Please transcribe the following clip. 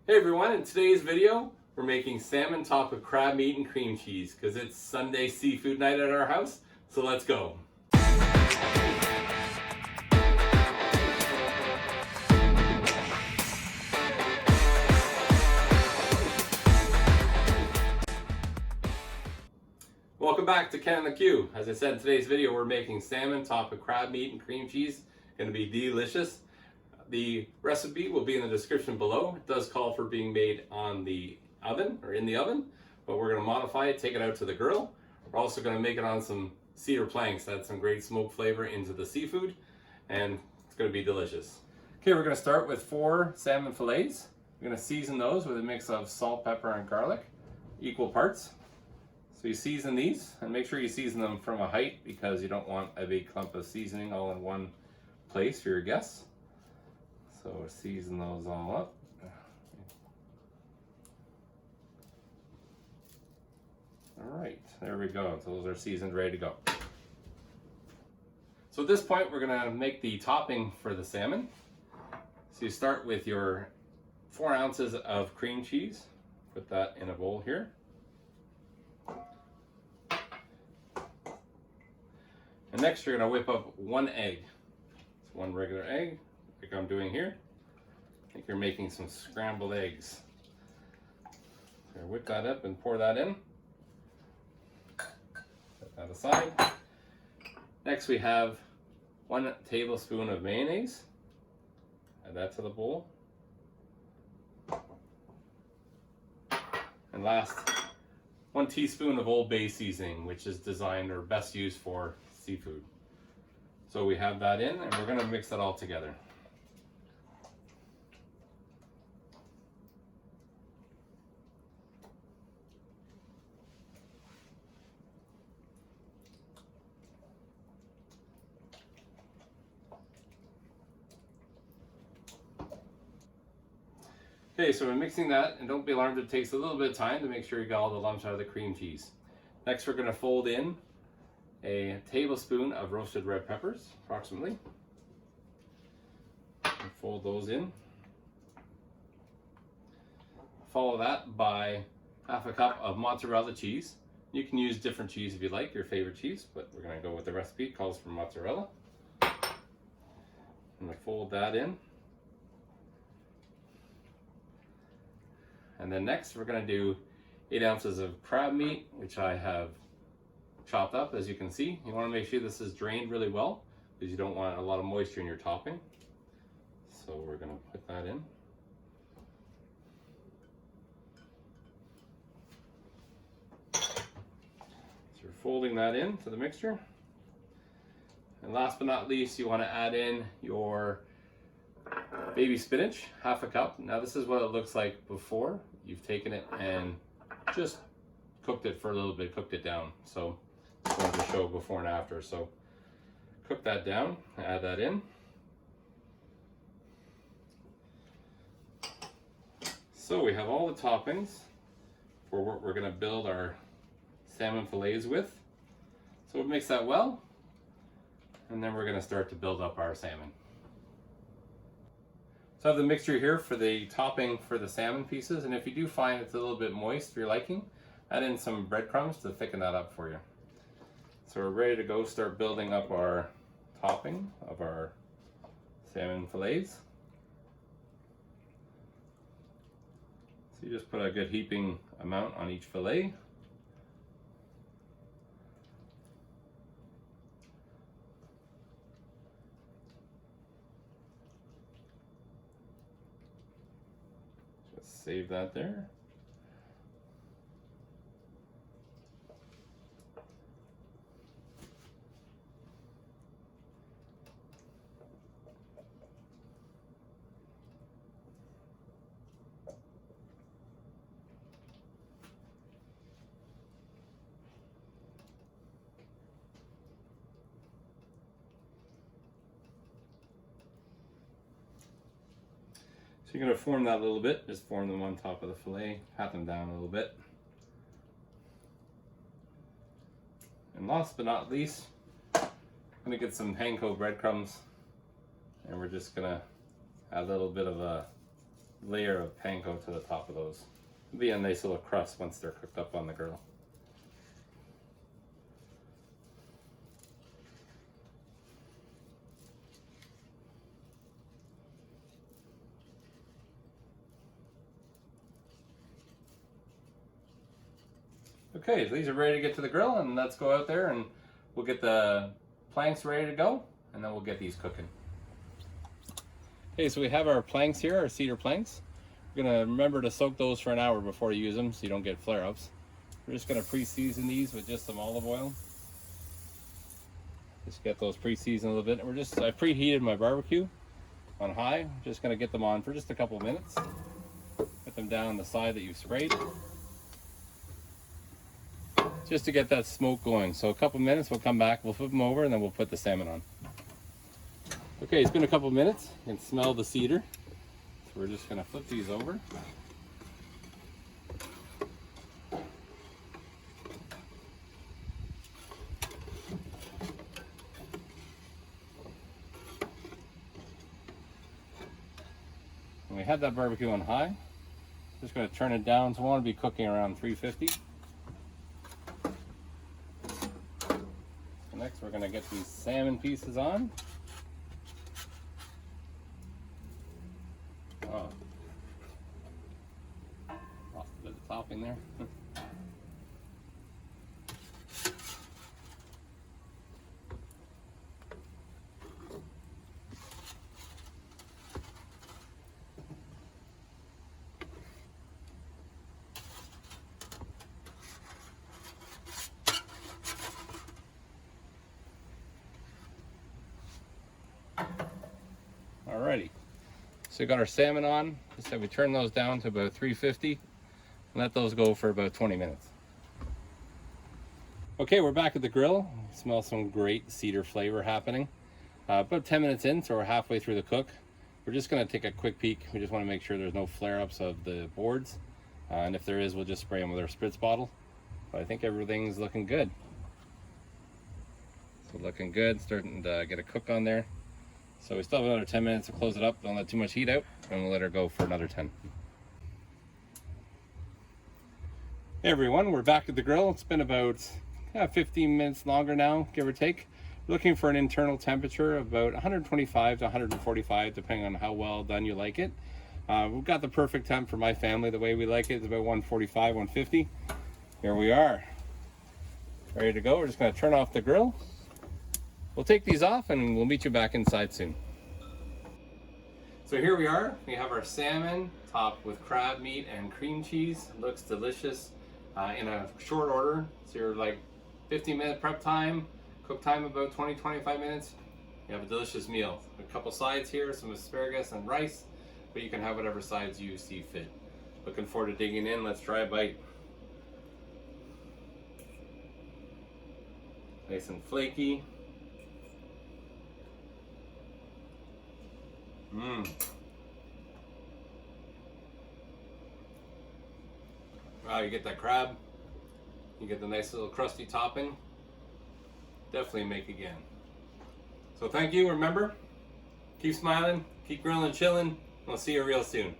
Hey everyone, in today's video, we're making salmon topped with crab meat and cream cheese because it's Sunday seafood night at our house, so let's go. Welcome back to Ken and the Q. As I said in today's video, we're making salmon topped with crab meat and cream cheese. Going to be delicious. The recipe will be in the description below. It does call for being made on the oven or in the oven, but we're going to modify it, take it out to the grill. We're also going to make it on some cedar planks that add some great smoke flavor into the seafood, and it's going to be delicious. Okay, we're going to start with 4 salmon fillets. We're going to season those with a mix of salt, pepper, and garlic, equal parts. So you season these, and make sure you season them from a height because you don't want a big clump of seasoning all in one place for your guests. So season those all up. All right, there we go. So those are seasoned, ready to go. So at this point, we're gonna make the topping for the salmon. So you start with your 4 ounces of cream cheese. Put that in a bowl here. And next, you're gonna whip up 1 egg. So 1 regular egg, like I'm doing here. I think you're making some scrambled eggs. So whip that up and pour that in. Set that aside. Next, we have 1 tablespoon of mayonnaise. Add that to the bowl. And last, 1 teaspoon of Old Bay seasoning, which is designed or best used for seafood. So we have that in, and we're going to mix that all together. Okay, so we're mixing that, and don't be alarmed, it takes a little bit of time to make sure you got all the lumps out of the cream cheese. Next, we're going to fold in a tablespoon of roasted red peppers, approximately. And fold those in. Follow that by half a cup of mozzarella cheese. You can use different cheese if you like, your favorite cheese, but we're going to go with the recipe. It calls for mozzarella. I'm going to fold that in. And then next, we're going to do 8 ounces of crab meat, which I have chopped up, as you can see. You want to make sure this is drained really well because you don't want a lot of moisture in your topping. So we're going to put that in. So you're folding that into the mixture. And last but not least, you want to add in your baby spinach, half a cup. Now this is what it looks like before you've taken it and just cooked it for a little bit, cooked it down. So I wanted to show before and after. So cook that down, add that in. So we have all the toppings for what we're going to build our salmon fillets with. So we'll mix that well, and then we're going to start to build up our salmon. So I have the mixture here for the topping for the salmon pieces, and if you do find it's a little bit moist for your liking, add in some breadcrumbs to thicken that up for you. So we're ready to go start building up our topping of our salmon fillets. So you just put a good heaping amount on each fillet. Just save that there. So you're going to form that a little bit, just form them on top of the fillet, pat them down a little bit. And last but not least, I'm going to get some panko breadcrumbs, and we're just going to add a little bit of a layer of panko to the top of those. It'll be a nice little crust once they're cooked up on the grill. Okay, so these are ready to get to the grill, and let's go out there and we'll get the planks ready to go, and then we'll get these cooking. Okay, so we have our planks here, our cedar planks. We're gonna remember to soak those for an hour before you use them so you don't get flare-ups. We're just gonna pre-season these with just some olive oil. Just get those pre-seasoned a little bit. I preheated my barbecue on high. Just gonna get them on for just a couple of minutes. Put them down on the side that you've sprayed, just to get that smoke going. So a couple minutes, we'll come back, we'll flip them over, and then we'll put the salmon on. Okay, it's been a couple minutes. You can smell the cedar. So we're just gonna flip these over. And we had that barbecue on high. Just gonna turn it down, so we wanna be cooking around 350. Next, we're going to get these salmon pieces on. Oh, lost a bit of topping there. Alrighty, so we got our salmon on. Just said we turn those down to about 350 and let those go for about 20 minutes. Okay, we're back at the grill. Smell some great cedar flavor happening. About 10 minutes in, so we're halfway through the cook. We're just going to take a quick peek. We just want to make sure there's no flare-ups of the boards, and if there is, we'll just spray them with our spritz bottle. But I think everything's looking good. So looking good, starting to get a cook on there. So we still have another 10 minutes to close it up. Don't let too much heat out, and we'll let her go for another 10. Hey everyone, we're back at the grill. It's been about 15 minutes longer now, give or take. We're looking for an internal temperature of about 125 to 145, depending on how well done you like it. We've got the perfect temp for my family. The way we like it is about 145, 150. Here we are, ready to go. We're just going to turn off the grill. We'll take these off and we'll meet you back inside soon. So here we are. We have our salmon topped with crab meat and cream cheese. It looks delicious in a short order. So you're like 15-minute prep time, cook time about 20-25 minutes. You have a delicious meal. A couple sides here, some asparagus and rice, but you can have whatever sides you see fit. Looking forward to digging in. Let's try a bite. Nice and flaky. Wow, you get that crab, you get the nice little crusty topping. Definitely make again. So thank you. Remember, keep smiling, keep grilling and chilling. We'll see you real soon.